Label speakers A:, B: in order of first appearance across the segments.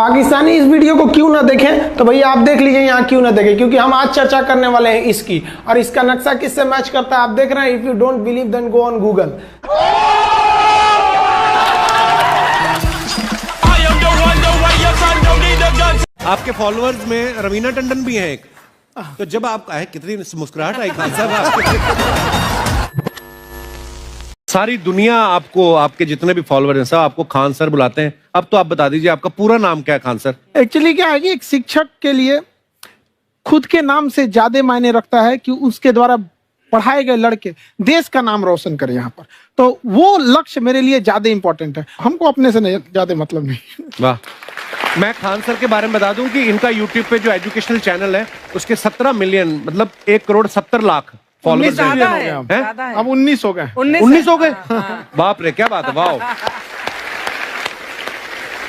A: पाकिस्तानी इस वीडियो को क्यों ना देखें, तो भैया आप देख लीजिए यहाँ क्यों ना देखें, क्योंकि हम आज चर्चा करने वाले हैं इसकी, और इसका नक्शा किससे मैच करता है आप देख रहे हैं। If you don't believe then go on Google.
B: आपके फॉलोअर्स में रवीना टंडन भी हैं एक, तो जब आप आए कितनी मुस्कुराहट आई खान साहब आपके। सारी दुनिया आपको, आपके जितने भी फॉलोअर हैं सब आपको खान सर बुलाते हैं। अब तो आप बता दीजिए आपका पूरा नाम क्या है खान सर?
A: एक्चुअली क्या है कि एक शिक्षक के लिए खुद के नाम से ज्यादा मायने रखता है कि उसके द्वारा पढ़ाए गए लड़के देश का नाम रोशन करें यहाँ पर, तो वो लक्ष्य मेरे लिए ज्यादा इंपॉर्टेंट है। हमको अपने से नहीं ज्यादा मतलब नहीं।
B: वाह। मैं खान सर के बारे में बता दूं कि इनका यूट्यूब पे जो एजुकेशनल चैनल है उसके 17 मिलियन मतलब 1,70,00,000 फॉलोअर्स हैं।
A: अब 19 हो गए।
B: 19 हो गए। बाप रे, क्या बात है, वाह।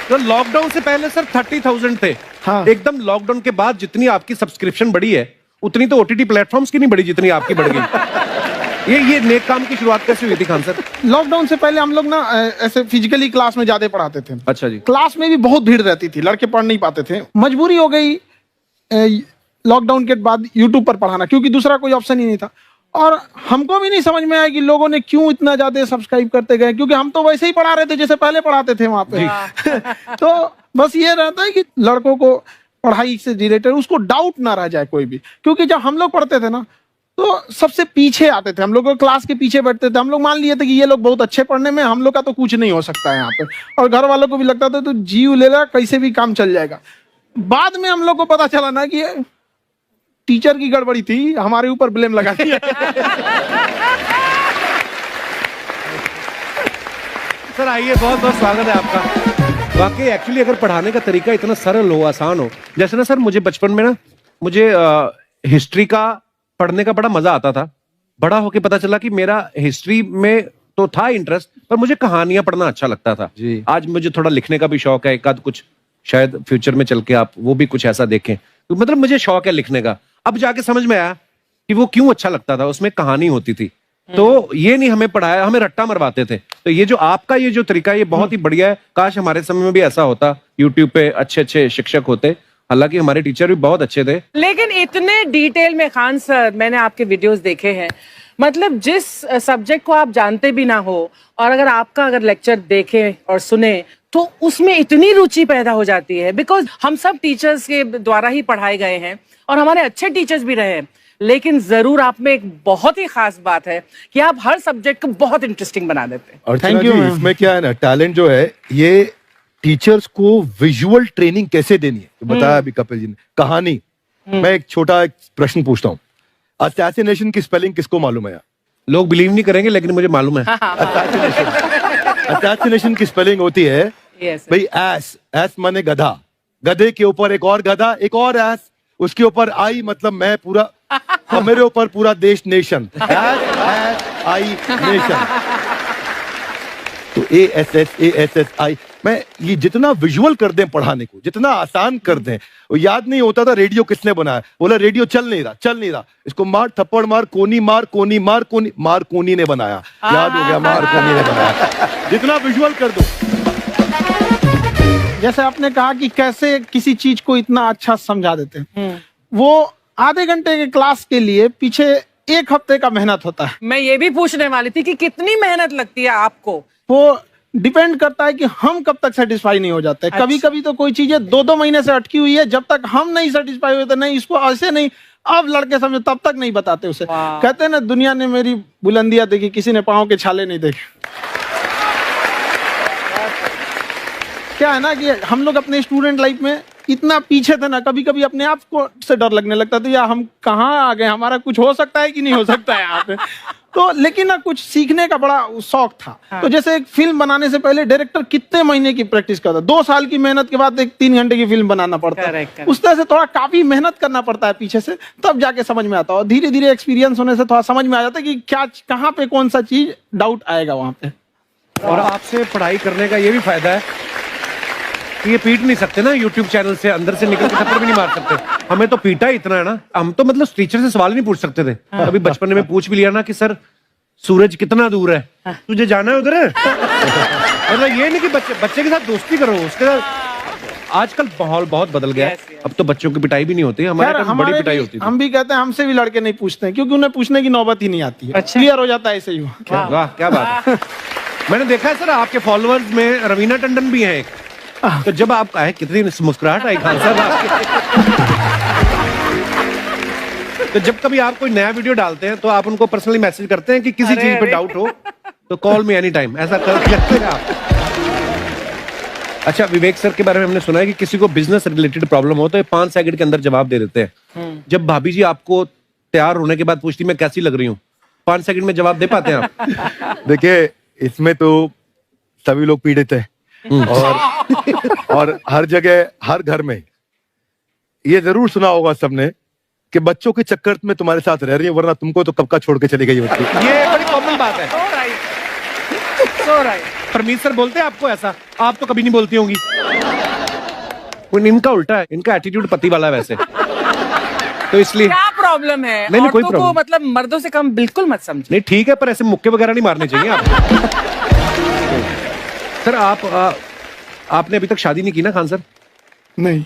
B: तो लॉकडाउन से पहले सर 30,000 थे।
A: हाँ।
B: एकदम लॉकडाउन के बाद जितनी आपकी सब्सक्रिप्शन बढ़ी है उतनी तो ओटीटी प्लेटफॉर्म्स की नहीं बढ़ी जितनी आपकी बढ़ गई। ये नेक काम की शुरुआत कैसे हुई थी खान सर?
A: लॉकडाउन से पहले हम लोग ना ऐसे फिजिकली क्लास में ज्यादा पढ़ाते थे।
B: अच्छा जी।
A: क्लास में भी बहुत भीड़ रहती थी, लड़के पढ़ नहीं पाते थे। मजबूरी हो गई लॉकडाउन के बाद यूट्यूब पर पढ़ाना, क्योंकि दूसरा कोई ऑप्शन ही नहीं था। और हमको भी नहीं समझ में आया कि लोगों ने क्यों इतना ज्यादा सब्सक्राइब करते गए, क्योंकि हम तो वैसे ही पढ़ा रहे थे जैसे पहले पढ़ाते थे वहां पे। तो बस ये रहता है कि लड़कों को पढ़ाई से रिलेटेड उसको डाउट ना रह जाए कोई भी, क्योंकि जब हम लोग पढ़ते थे ना तो सबसे पीछे आते थे, हम लोग क्लास के पीछे बैठते थे। हम लोग मान लिए थे कि ये लोग बहुत अच्छे पढ़ने में, हम लोग का तो कुछ नहीं हो सकता है यहाँ पे। और घर वालों को भी लगता था तो जीव ले ला, कैसे भी काम चल जाएगा। बाद में हम लोग को पता चला ना कि टीचर की गड़बड़ी थी, हमारे ऊपर ब्लेम लगा दिया।
B: सर आइए, बहुत बहुत स्वागत है आपका। वाकई एक्चुअली अगर पढ़ाने का तरीका इतना सरल हो, आसान हो, जैसे ना सर मुझे बचपन में ना मुझे हिस्ट्री का पढ़ने का बड़ा मजा आता था। बड़ा होके पता चला कि मेरा हिस्ट्री में तो था इंटरेस्ट, पर मुझे कहानियां पढ़ना अच्छा लगता था जी। आज मुझे थोड़ा लिखने का भी शौक है, एक आध कुछ शायद फ्यूचर में चल के आप वो भी कुछ ऐसा देखें, तो मतलब मुझे शौक है लिखने का। अब जाके समझ में आया कि वो क्यों अच्छा लगता था, उसमें कहानी होती थी। तो ये नहीं हमें पढ़ाया, हमें रट्टा मरवाते थे। तो ये जो आपका ये जो तरीका है ये बहुत ही बढ़िया है। काश हमारे समय में भी ऐसा होता, यूट्यूब पे अच्छे अच्छे शिक्षक होते। हालांकि हमारे टीचर भी बहुत अच्छे थे,
C: लेकिन इतने डिटेल में खान सर मैंने आपके वीडियोस देखे हैं, मतलब जिस सब्जेक्ट को आप जानते भी ना हो और अगर लेक्चर देखें और सुने तो उसमें इतनी रुचि पैदा हो जाती है। बिकॉज हम सब टीचर्स के द्वारा ही पढ़ाए गए हैं और हमारे अच्छे टीचर्स भी रहे हैं, लेकिन जरूर आप में एक बहुत ही खास बात है कि आप हर सब्जेक्ट को बहुत इंटरेस्टिंग बना देते हैं।
D: और थैंक यू। इसमें क्या है ना, टैलेंट जो है ये टीचर्स को विजुअल ट्रेनिंग कैसे देनी है, तो बताया अभी कपिल जी ने। कहानी, मैं एक छोटा प्रश्न पूछता हूँ, असैसिनेशन की स्पेलिंग किसको मालूम है?
B: लोग बिलीव नहीं करेंगे लेकिन मुझे मालूम है।
D: असैसिनेशन की स्पेलिंग होती है भाई एस, एस माने गधा, गधे के ऊपर एक और गधा, एक और एस, उसके ऊपर आई मतलब मैं पूरा, और मेरे ऊपर पूरा देश, नेशन, एस आई नेशन। तो ASSASSI मैं ये जितना विजुअल कर दें पढ़ाने को, जितना आसान कर दें। वो याद नहीं होता था रेडियो किसने बनाया, बोला रेडियो चल नहीं रहा, इसको मार थप्पड़ मार, कोनी मार, कोनी मार, मार कोनी ने बनाया, याद हो गया, मार कोनी ने बनाया। जितना विजुअल कर दो।
A: जैसे आपने कहा कि कैसे किसी चीज को इतना अच्छा समझा देते हैं, वो आधे घंटे के क्लास के लिए पीछे 1 हफ्ते का मेहनत होता है।
C: मैं ये भी पूछने वाली थी कि कितनी मेहनत लगती है आपको।
A: वो डिपेंड करता है कि हम कब तक सेटिस्फाई नहीं हो जाते। अच्छा। कभी कभी तो कोई चीजें 2-2 महीने से अटकी हुई है, जब तक हम नहीं सेटिस्फाई होते, नहीं इसको ऐसे नहीं, अब लड़के समझे तब तक नहीं बताते उसे। कहते हैं ना, दुनिया ने मेरी बुलंदियां देखी, किसी ने पाँव के छाले नहीं देखे। क्या है ना कि हम लोग अपने स्टूडेंट लाइफ में इतना पीछे थे ना, कभी कभी अपने आप को से डर लगने लगता था, या हम कहाँ आ गए, हमारा कुछ हो सकता है कि नहीं हो सकता है यहाँ पे। तो लेकिन ना कुछ सीखने का बड़ा शौक था। हाँ। तो जैसे एक फिल्म बनाने से पहले डायरेक्टर कितने महीने की प्रैक्टिस करता है, 2 साल की मेहनत के बाद एक 3 घंटे की फिल्म बनाना पड़ता है। उस तरह से थोड़ा काफी मेहनत करना पड़ता है पीछे से, तब जाके समझ में आता है। और धीरे धीरे एक्सपीरियंस होने से थोड़ा समझ में आ जाता है कि क्या, कहाँ पे कौन सा चीज डाउट आएगा वहां पे।
B: और आपसे पढ़ाई करने का ये भी फायदा है कि ये पीट नहीं सकते ना यूट्यूब चैनल से, अंदर से निकल के थप्पड़ भी नहीं मार सकते। हमें तो पीटा ही इतना है ना, हम तो मतलब टीचर से सवाल नहीं पूछ सकते थे। अभी बचपन में पूछ भी लिया ना कि सर सूरज कितना दूर है, तुझे जाना है उधर है। मतलब ये नहीं कि बच्चे के साथ दोस्ती करो, उसके साथ आजकल माहौल बहुत बदल गया है।
C: Yes, yes.
B: अब तो बच्चों की पिटाई भी नहीं होती है, हमारे
A: खैर,
B: टाइम बड़ी
A: हमारे
B: पिटाई
A: भी-
B: होती थी।
A: हम भी कहते हैं हमसे भी लड़के नहीं पूछते हैं, क्योंकि उन्हें पूछने की नौबत ही नहीं आती है।
C: अच्छा।
A: क्लियर हो जाता है ऐसे ही।
B: वाह क्या बात है। मैंने देखा है सर आपके फॉलोअर्स में रवीना टंडन भी है एक। तो जब आप आए कितनी मुस्कुराहट आई खान साहब आपके। तो जब कभी आप कोई नया वीडियो डालते हैं तो आप उनको पर्सनली मैसेज करते हैं कि किसी
C: अरे,
B: चीज पे
C: अरे।
B: डाउट हो तो कॉल मी एनी टाइम, ऐसा करते हैं आप? अच्छा, विवेक सर के बारे में हमने सुना है कि किसी को बिजनेस रिलेटेड प्रॉब्लम हो तो ये 5 सेकंड के अंदर जवाब दे देते हैं। जब भाभी जी आपको तैयार होने के बाद पूछती मैं कैसी लग रही हूँ, 5 सेकंड में जवाब दे पाते हैं आप?
D: देखिए, इसमें तो सभी लोग पीड़ित हैं और हर जगह हर घर में ये जरूर सुना होगा सबने कि बच्चों के चक्कर में तुम्हारे साथ रह रही है, वरना तुमको तो कब का छोड़ के चली गई होती।
B: ये बड़ी कॉमन बात है।
C: So right. So right.
B: Parmeet sir बोलते हैं आपको ऐसा? आप तो कभी नहीं बोलती होंगी। इनका उल्टा है, इनका एटीट्यूड पति वाला है वैसे, तो इसलिए।
C: क्या प्रॉब्लम है?
B: नहीं, कोई
C: औरतों को
B: problem।
C: मतलब मर्दों से कम बिल्कुल मत समझो।
B: नहीं ठीक है, पर ऐसे मुक्के वगैरह नहीं मारने चाहिए आपको। सर आपने अभी तक शादी नहीं की ना खान सर?
A: नहीं,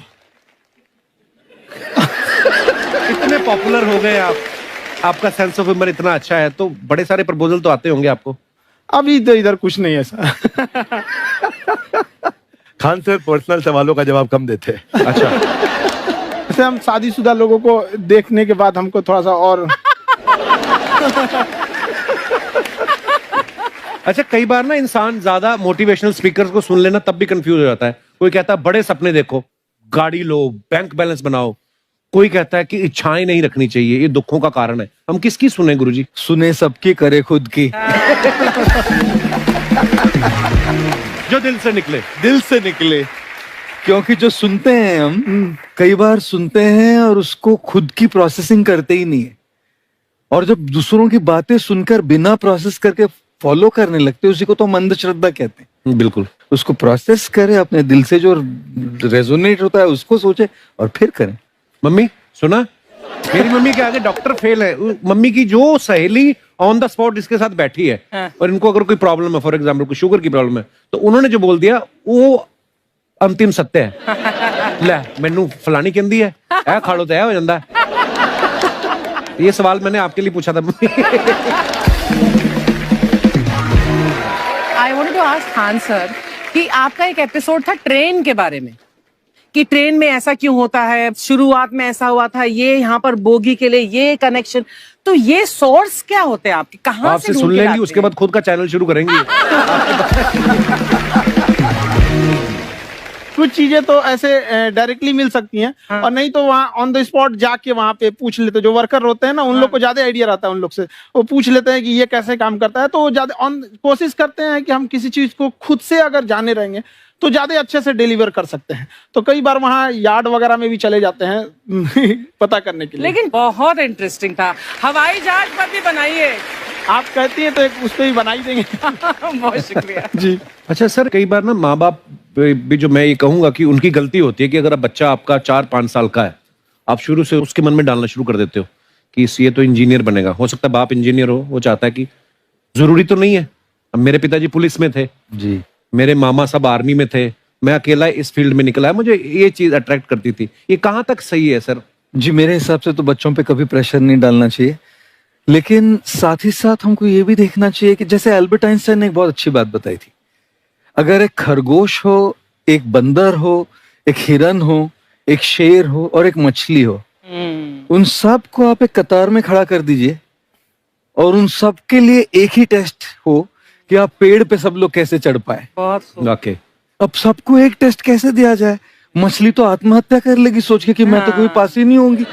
B: इतने पॉपुलर हो गए आप, आपका सेंस ऑफ ह्यूमर इतना अच्छा है, तो बड़े सारे प्रपोजल तो आते होंगे आपको।
A: अभी तो इधर कुछ नहीं है ऐसा।
D: खान सर पर्सनल सवालों का जवाब कम देते हैं।
B: अच्छा,
A: जैसे हम शादीशुदा लोगों को देखने के बाद हमको थोड़ा सा और
B: अच्छा कई बार ना इंसान ज्यादा मोटिवेशनल स्पीकर्स को सुन लेना तब भी कंफ्यूज हो जाता है। कोई कहता है बड़े सपने देखो, गाड़ी लो, बैंक बैलेंस बनाओ। कोई कहता है कि इच्छाएं नहीं रखनी चाहिए, ये दुखों का कारण है। हम किसकी सुने गुरुजी?
E: सुने सबकी, करे खुद की।
B: जो दिल से निकले।
E: दिल से निकले, क्योंकि जो सुनते हैं हम कई बार सुनते हैं और उसको खुद की प्रोसेसिंग करते ही नहीं है, और जब दूसरों की बातें सुनकर बिना प्रोसेस करके फॉलो करने लगते हैं, उसी को तो हम अंधश्रद्धा कहते हैं।
B: बिल्कुल।
E: उसको प्रोसेस करें, अपने दिल से जो रेजोनेट होता है उसको सोचे और फिर करें।
B: मम्मी सुना, मेरी मम्मी के आगे डॉक्टर फेल है। मम्मी की जो सहेली ऑन द स्पॉट इसके साथ बैठी है और इनको अगर कोई प्रॉब्लम है, फॉर एग्जाम्पल कोई शुगर की प्रॉब्लम है, तो उन्होंने जो बोल दिया वो अंतिम सत्य है। ले मैनू फलानी कहती है ऐ खाड़ो तो हो जाता है। ये सवाल मैंने आपके लिए पूछा था।
C: I wanted to ask Khan sir कि आपका एक एपिसोड था ट्रेन के बारे में, कि ट्रेन में ऐसा क्यों होता है, शुरुआत में ऐसा हुआ था, ये यहाँ पर बोगी के लिए ये कनेक्शन, तो ये सोर्स क्या होते हैं आपके, कहाँ
B: आपसे
C: से
B: सुन
C: ढूंढ के
B: लेंगी,
C: लाते
B: उसके
C: हैं?
B: बाद खुद का चैनल शुरू करेंगी।
A: कुछ चीजें तो ऐसे डायरेक्टली मिल सकती हैं, और नहीं तो वहाँ ऑन द स्पॉट जाके वहाँ पे पूछ लेते, जो वर्कर होते हैं ना, उन लोग को ज्यादा आइडिया रहता है उन लोग से, वो पूछ लेते हैं कि ये कैसे काम करता है, तो वो ज्यादा कोशिश करते हैं कि हम किसी चीज को खुद से अगर जाने रहेंगे तो ज्यादा अच्छे से डिलीवर कर सकते हैं। तो कई बार वहाँ यार्ड वगैरह में भी चले जाते हैं पता करने के लिए।
C: लेकिन बहुत इंटरेस्टिंग था। हवाई जहाज पर भी बनाइए।
A: आप कहती हैं तो एक उस पर भी बना ही देंगे।
C: बहुत शुक्रिया।
A: जी।
B: अच्छा सर, कई बार ना माँ बाप भी, जो मैं ये कहूंगा कि उनकी गलती होती है कि अगर अब बच्चा आपका 4-5 साल का है, आप शुरू से उसके मन में डालना शुरू कर देते हो कि ये तो इंजीनियर बनेगा। हो सकता है बाप इंजीनियर हो, वो चाहता है कि जरूरी तो नहीं है। अब मेरे पिताजी पुलिस में थे
E: जी,
B: मेरे मामा सब आर्मी में थे, मैं अकेला इस फील्ड में निकला है, मुझे ये चीज अट्रैक्ट करती थी। ये कहाँ तक सही है सर?
E: जी मेरे हिसाब से तो बच्चों पे कभी प्रेशर नहीं डालना चाहिए, लेकिन साथ ही साथ हमको ये भी देखना चाहिए कि जैसे एल्बर्ट आइंस्टाइन ने एक बहुत अच्छी बात बताई थी, अगर एक खरगोश हो, एक बंदर हो, एक हिरन हो, एक शेर हो और एक मछली हो, उन सब को आप एक कतार में खड़ा कर दीजिए और उन सब के लिए एक ही टेस्ट हो कि आप पेड़ पे सब लोग कैसे चढ़ पाए।
C: बहुत खूब।
B: ओके,
E: अब सबको एक टेस्ट कैसे दिया जाए? मछली तो आत्महत्या कर लेगी सोच के कि मैं तो कोई पास ही नहीं होंगी,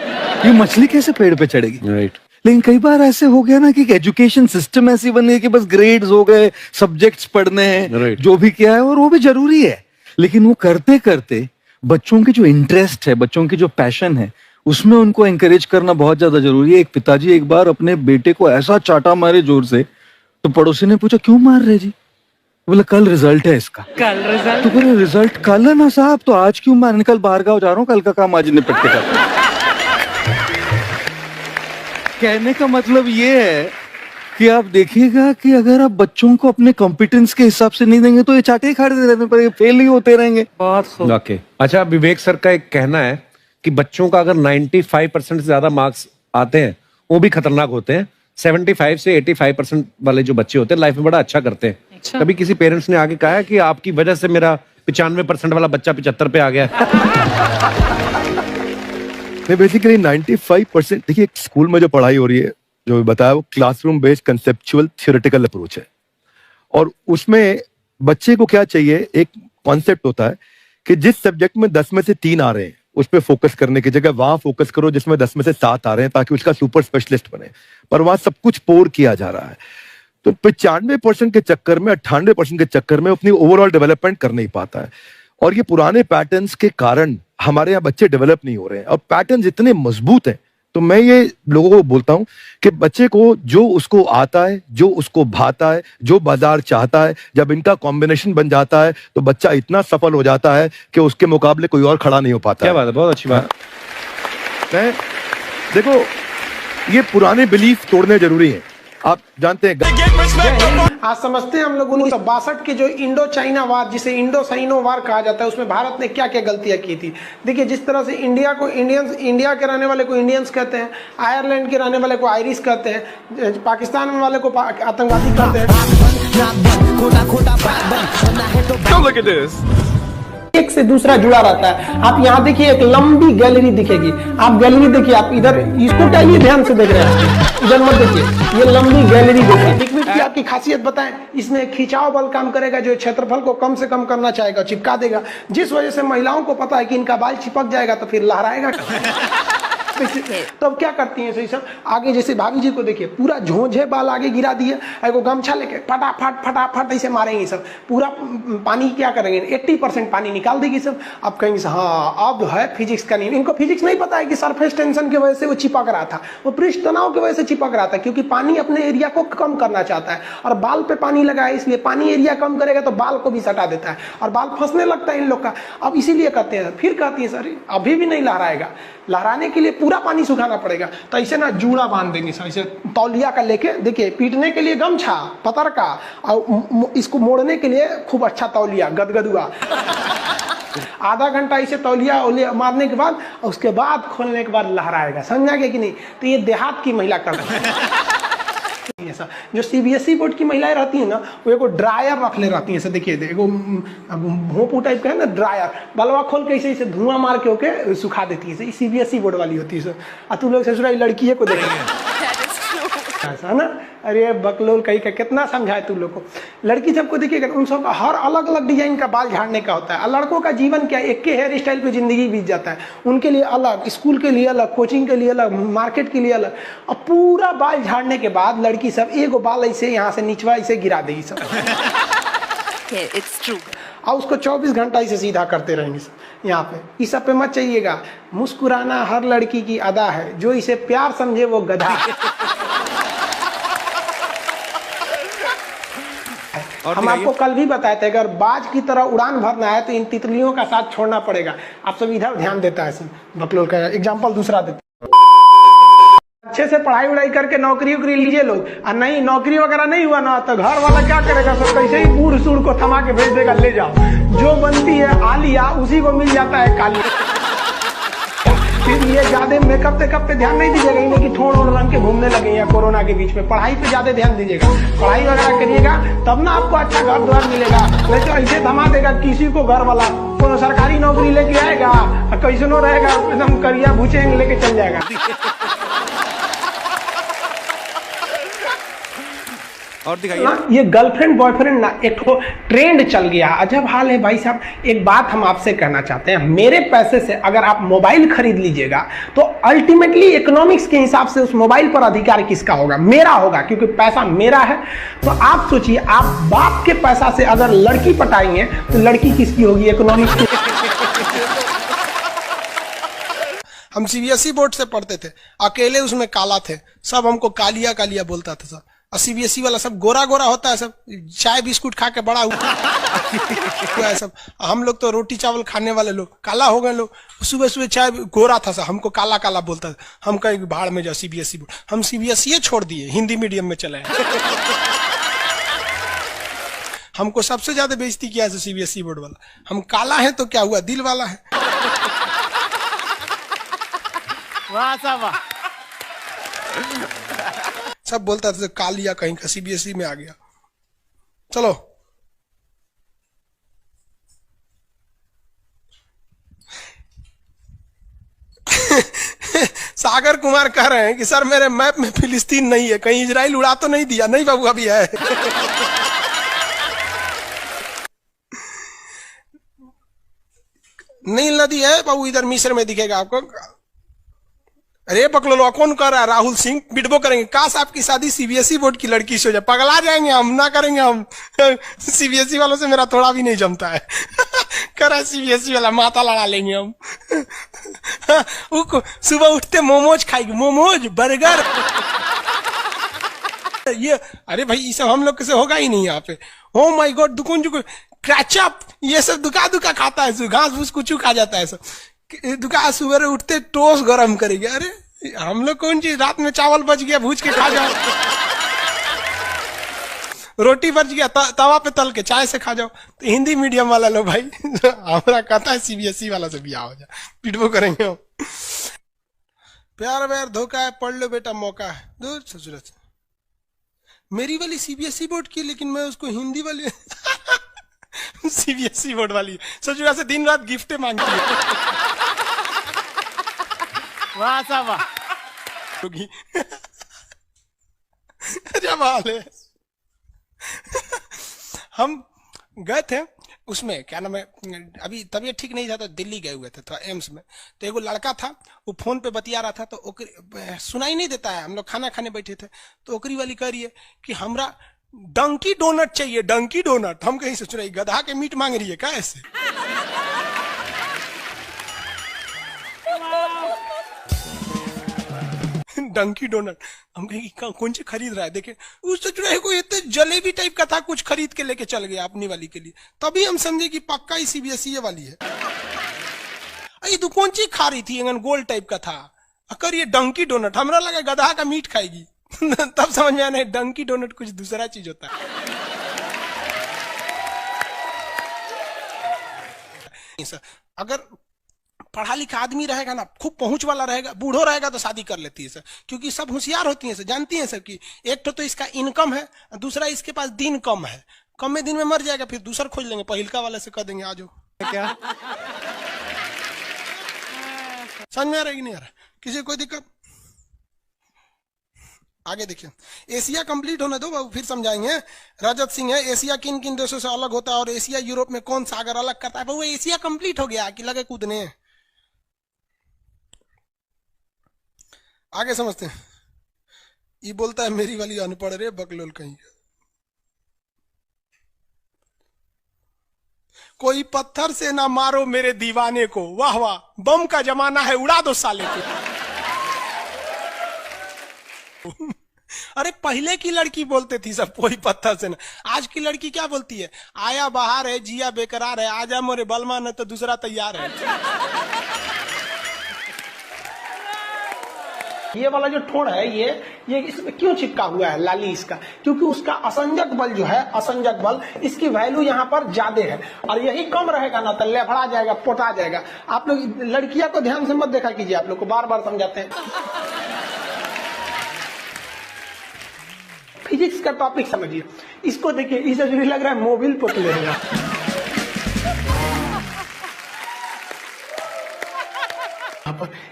E: ये मछली कैसे पेड़ पे चढ़ेगी?
B: राइट।
E: लेकिन कई बार ऐसे हो गया ना कि एजुकेशन सिस्टम ऐसी बन गई कि बस ग्रेड्स हो गए, सब्जेक्ट्स पढ़ने हैं,
B: Right.
E: जो भी किया है, और वो भी जरूरी है, लेकिन वो करते करते बच्चों की जो इंटरेस्ट है, बच्चों की जो पैशन है, उसमें उनको एंकरेज करना बहुत ज्यादा जरूरी है। एक पिताजी एक बार अपने बेटे को ऐसा चाटा मारे जोर से, तो पड़ोसी ने पूछा क्यों मार रहे जी? बोला कल रिजल्ट है इसका।
C: कल रिजल्ट?
E: तो बोले रिजल्ट कल है ना साहब, तो आज क्यों मार? कल बाहर गाँव जा रहा हूँ, कल का काम आज निपट के करता। कहने का मतलब ये है कि आप देखिएगा कि अगर आप बच्चों को अपने कॉम्पिटेंस के हिसाब से नहीं देंगे तो ये चाटे ही खाते रहने पर फेल ही होते रहेंगे।
C: बहुत खूब।
B: ओके, अच्छा, विवेक सर का एक कहना है कि बच्चों का अगर 95% से ज्यादा मार्क्स आते हैं वो भी खतरनाक होते हैं। 75 से 85% वाले जो बच्चे होते हैं लाइफ में बड़ा अच्छा करते हैं।
C: अच्छा।
B: कभी किसी पेरेंट्स ने आके कहा है कि आपकी वजह से मेरा 95% वाला बच्चा 75 पे आ गया?
D: मैं बेसिकली 95% देखिए स्कूल में जो पढ़ाई हो रही है जो बताया वो classroom based conceptual theoretical approach है और उसमें बच्चे को क्या चाहिए, एक कॉन्सेप्ट होता है कि जिस सब्जेक्ट में 10 में से 3 आ रहे हैं उस पर फोकस करने की जगह वहां फोकस करो जिसमें 10 में से 7 आ रहे हैं ताकि उसका सुपर स्पेशलिस्ट बने, पर वहां सब कुछ पोर किया जा रहा है। तो 95% के चक्कर में 98% के चक्कर में अपनी ओवरऑल डेवलपमेंट कर नहीं पाता है और ये पुराने पैटर्न्स के कारण हमारे यहाँ बच्चे डेवलप नहीं हो रहे हैं और पैटर्न्स इतने मजबूत हैं। तो मैं ये लोगों को बोलता हूं कि बच्चे को जो उसको आता है, जो उसको भाता है, जो बाजार चाहता है, जब इनका कॉम्बिनेशन बन जाता है तो बच्चा इतना सफल हो जाता है कि उसके मुकाबले कोई और खड़ा नहीं हो पाता।
B: क्या बात है, बहुत अच्छी बात।
D: मैं देखो ये पुराने बिलीफ तोड़ने जरूरी हैं। आप जानते हैं
A: आज समझते हैं हम लोग 1962 के जो इंडो चाइना वार जिसे इंडो साइनो वार कहा जाता है उसमें भारत ने क्या क्या गलतियां की थी। देखिए जिस तरह से इंडिया को इंडियंस, इंडिया के रहने वाले को इंडियंस कहते हैं, आयरलैंड के रहने वाले को आयरिश कहते हैं, पाकिस्तान वाले को आतंकवादी कहते हैं। एक से दूसरा जुड़ा रहता है। आप यहाँ देखिए एक लंबी गैलरी दिखेगी, आप गैलरी देखिए, आप इधर इसको टाइए ध्यान से देख रहे हैं, इधर मत देखिए, ये लंबी गैलरी देखिए। लिक्विड की आपकी खासियत बताएं, इसमें खिंचाव बल काम करेगा जो क्षेत्रफल को कम से कम करना चाहेगा, चिपका देगा, जिस वजह से महिलाओं को पता है कि इनका बाल चिपक जाएगा तो फिर लहराएगा। तो अब क्या करती हैं सही सब, आगे जैसे भाभी जी को देखिए पूरा झोंझे बाल आगे गिरा दिए, एगो गमछा लेके फटाफट फटाफट ऐसे मारेंगे सब, पूरा पानी क्या करेंगे 80% पानी निकाल देगी सब। अब कहेंगे हाँ अब है फिजिक्स का नियम। इनको फिजिक्स नहीं पता है कि सरफेस टेंशन की वजह से वो चिपक रहा था, वो पृष्ठ तनाव की वजह से चिपक रहा था, क्योंकि पानी अपने एरिया को कम करना चाहता है और बाल पे पानी लगा है, इसलिए पानी एरिया कम करेगा तो बाल को भी सटा देता है और बाल फंसने लगता है इन लोग का। अब इसीलिए कहते हैं, फिर कहती है सर अभी भी नहीं लहराएगा, लहराने के लिए पूरा पानी सुखाना पड़ेगा। तो ऐसे ना जूड़ा बांध देंगे सर, ऐसे तौलिया का लेके, देखिए पीटने के लिए गमछा पतर का और इसको मोड़ने के लिए खूब अच्छा तौलिया गदगदुआ। आधा घंटा ऐसे तौलिया मारने के बाद उसके बाद खोलने के बाद लहराएगा, समझा गया कि नहीं। तो ये देहात की महिला कर रही है। जो सीबीएसई बोर्ड की महिलाएं रहती हैं ना वो एगो ड्रायर रख ले रहती हैं, देखिए एगो भोंपू टाइप का है ना ड्रायर, बलवा खोल के ऐसे धुआं मार के होके सुखा देती है। सीबीएसई बोर्ड वाली होती है। और तू लोग ससुरा लड़की को देखेंगे ऐसा ना, अरे बकलोल कहीं का कितना समझाए तू लोग को। लड़की सबको देखिएगा उन सब हर अलग अलग डिजाइन का बाल झाड़ने का होता है और लड़कों का जीवन क्या एक के हेयर स्टाइल पे जिंदगी बीत जाता है। उनके लिए अलग, स्कूल के लिए अलग, कोचिंग के लिए अलग, मार्केट के लिए अलग। और पूरा बाल झाड़ने के बाद लड़की सब एगो बाल ऐसे यहाँ से निचवा ऐसे गिरा देगी सब।
F: It's true.
A: और उसको 24 घंटा इसे सीधा करते रहेंगे यहाँ पे। इस सब पे मत चाहिएगा। मुस्कुराना हर लड़की की अदा है, जो इसे प्यार समझे वो गधा। हम आपको कल भी बताए थे अगर बाज की तरह उड़ान भरना है तो इन तितलियों का साथ छोड़ना पड़ेगा। आप सब इधर ध्यान देता है सब। बकलोल का एग्जाम्पल दूसरा देता, अच्छे से पढ़ाई उड़ाई करके नौकरी उकरी लीजिए लोग, और नहीं नौकरी वगैरह नहीं हुआ ना तो घर वाला क्या करेगा सब, कैसे ही बूढ़ सूढ़ को थमा के भेज देगा, ले जाओ। जो बनती है आलिया उसी को मिल जाता है कालिया। फिर ये ज्यादा मेकअप टेकअप पे ध्यान नहीं दीजिएगा, इन्हें कि ठोड़ ओढ़ रंग के घूमने लगे या कोरोना के बीच में। पढ़ाई पे ज्यादा ध्यान दीजिएगा, पढ़ाई वगैरह करिएगा तब ना आपको अच्छा घर द्वार मिलेगा। नहीं तो ऐसे थमा देगा किसी को घर वाला, कोनो सरकारी नौकरी लेके आएगा कैसनो रहेगा एकदम करिया भूचेंग लेके चल जाएगा।
B: और दिखाइए।
A: ये गर्लफ्रेंड बॉयफ्रेंड ना एक तो ट्रेंड चल गया, अजब हाल है भाई साहब। एक बात हम आपसे कहना चाहते हैं, मेरे पैसे से अगर आप मोबाइल खरीद लीजिएगा तो अल्टीमेटली इकोनॉमिक्स के हिसाब से उस मोबाइल पर अधिकार किसका होगा? मेरा होगा, क्योंकि पैसा मेरा है। तो आप सोचिए, आप बाप के पैसा से अगर लड़की पटाएंगे तो लड़की किसकी होगी? इकोनॉमिक्स की। हम सीबीएसई बोर्ड से पढ़ते थे, अकेले उसमें काला थे, सब हमको कालिया कालिया बोलता था सब।
G: और सीबीएसई वाला सब गोरा गोरा होता है, सब चाय बिस्कुट खा के बड़ा हुआ है सब। हम लोग तो रोटी चावल खाने वाले लोग काला हो गए लोग। सुबह सुबह चाय गोरा था सब, हमको काला काला बोलता था। हम कहीं भाड़ में जाओ सीबीएसई बोर्ड, हम सीबीएसई छोड़ दिए, हिंदी मीडियम में चले हमको सबसे ज्यादा बेइज्जती किया है सीबीएसई बोर्ड वाला। हम काला है तो क्या हुआ, दिल वाला है।
H: वाह साहब वाह।
G: सब बोलता था कालिया कहीं का, सीबीएसई में आ गया। चलो सागर कुमार कह रहे हैं कि सर मेरे मैप में फिलिस्तीन नहीं है, कहीं इजराइल उड़ा तो नहीं दिया? नहीं बाबू, अभी है। नील नदी है बाबू, इधर मिस्र में दिखेगा आपको। अरे बकलो कौन कर रहा है? राहुल सिंह बिडबो करेंगे, काश आपकी शादी सीबीएसई बोर्ड की लड़की से हो जाए, पगला जाएंगे हम, ना करेंगे हम। सीबीएसई वालों से मेरा थोड़ा भी नहीं जमता है। करा सीबीएसई वाला, माता लड़ा लेंगे हम। सुबह उठते मोमोज खाएगी, मोमोज बर्गर ये। अरे भाई ये सब हम लोग से होगा ही नहीं यहाँ पे। ओ माय गॉड, दुकुन जुकुन क्रैचअप ये सब दुका दुका खाता है, घास फूस कुछ खा जाता है सब। दुका सुबह उठते टोस्ट गरम करेंगे। अरे हम लोग कौन चीज, रात में चावल बच गया भूज के खा जाओ, रोटी बच गया तवा पे तल के चाय से खा जाओ। तो हिंदी मीडियम वाला लो भाई, हमारा कहता है सीबीएसई वाला से बिया हो जाए, पिटबो करेंगे हम। प्यार व्यार धोखा है, पढ़ लो बेटा मौका है। दूर ससुर मेरी वाली सीबीएसई बोर्ड की, लेकिन मैं उसको हिंदी वाली सीबीएसई बोर्ड वाली ससुरा से दिन रात गिफ्टें मांगती है।
H: वाह साहब वाह।
G: जमाल है। हम गए थे उसमें, क्या नाम है, अभी तबीयत ठीक नहीं था तो दिल्ली गए हुए थे, तो एम्स में। तो एगो लड़का था, वो फोन पे बतिया रहा था, तो सुनाई नहीं देता है। हम लोग खाना खाने बैठे थे, तो ओकरी वाली कह रही है कि हमरा डंकी डोनट चाहिए, डंकी डोनट। हम कहीं सोच रहे गधा के मीट मांग रही है क्या ऐसे? डंकी डोनट। हम कहीं कौन से खरीद रहा है, देखे उस सोच रहे कोई इतने जलेबी टाइप का था, कुछ खरीद के लेके चल गया अपनी वाली के लिए। तभी हम समझे कि पक्का ही सीबीएसई वाली है। अरे तू कौन चीज खा रही थी, गोल टाइप का था, अकर ये डंकी डोनट। हमरा लगा गधा का मीट खाएगी। तब समझ में आया डंकी डोनट कुछ दूसरा चीज होता है। अगर पढ़ा लिखा आदमी रहेगा ना, खूब पहुंच वाला रहेगा, बूढ़ो रहेगा तो शादी कर लेती है सर, क्योंकि सब होशियार होती है सर, जानती हैं सर कि एक तो इसका इनकम है, दूसरा इसके पास दिन कम है, कम में दिन में मर जाएगा, फिर दूसरा खोज लेंगे, पहिलका वाले से कह देंगे आ जाओ। क्या समझ में आ रहा है कि नहीं आ रहा? किसी कोई दिक्कत? आगे देखिए, एशिया कंप्लीट होने दो बाबू, फिर समझाएंगे। रजत सिंह है, एशिया किन किन देशों से अलग होता है और एशिया यूरोप में कौन सागर अलग करता है? बाबू एशिया कंप्लीट हो गया कि लगे कूदने? आगे समझते हैं। ये बोलता है मेरी वाली अनपढ़ रे बकलोल कहीं। कोई पत्थर से ना मारो मेरे दीवाने को, वाह वाह, बम का जमाना है, उड़ा दो साले को। अरे पहले की लड़की बोलती थी सब कोई पत्थर से ना, आज की लड़की क्या बोलती है? आया बाहर है, जिया बेकरार है, आजा मोरे बलमा न तो दूसरा तैयार है। ये वाला जो ठोड़ है ये इसमें क्यों चिपका हुआ है लाली इसका? क्योंकि उसका असंजक बल जो है, असंजक बल, इसकी वैल्यू यहाँ पर ज्यादा है, और यही कम रहेगा ना तो लेफड़ा जाएगा, पोटा जाएगा। आप लोग लड़कियां को ध्यान से मत देखा कीजिए, आप लोग को बार बार समझाते हैं। फिजिक्स का टॉपिक समझिए, इसको देखिए, इसे जो लग रहा है मोबिल पोत लेगा।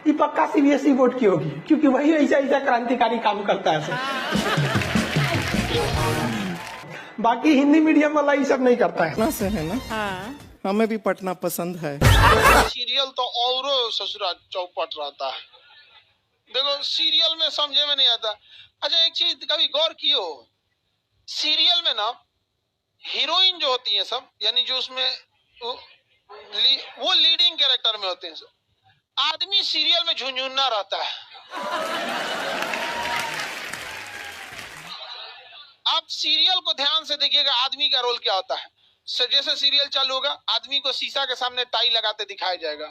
G: ये पक्का सीबीएसई बोर्ड की होगी, क्योंकि वही ऐसा ऐसा क्रांतिकारी काम करता है सर। बाकी हिंदी मीडियम वाला ये सब नहीं करता है
I: से है ना। हाँ। हमें भी पटना पसंद है।
G: सीरियल तो और ससुरा चौपट रहता है। देखो सीरियल में समझे में नहीं आता। अच्छा एक चीज कभी गौर कियो, सीरियल में ना हीरोइन जो होती है सब, यानी जो उसमें वो लीडिंग कैरेक्टर में होते हैं सब, आदमी सीरियल में झुंझुन्ना रहता है।
A: आप सीरियल को ध्यान से देखिएगा, आदमी का रोल क्या होता है। जैसे सीरियल चालू होगा, आदमी को शीशा के सामने टाई लगाते दिखाया जाएगा,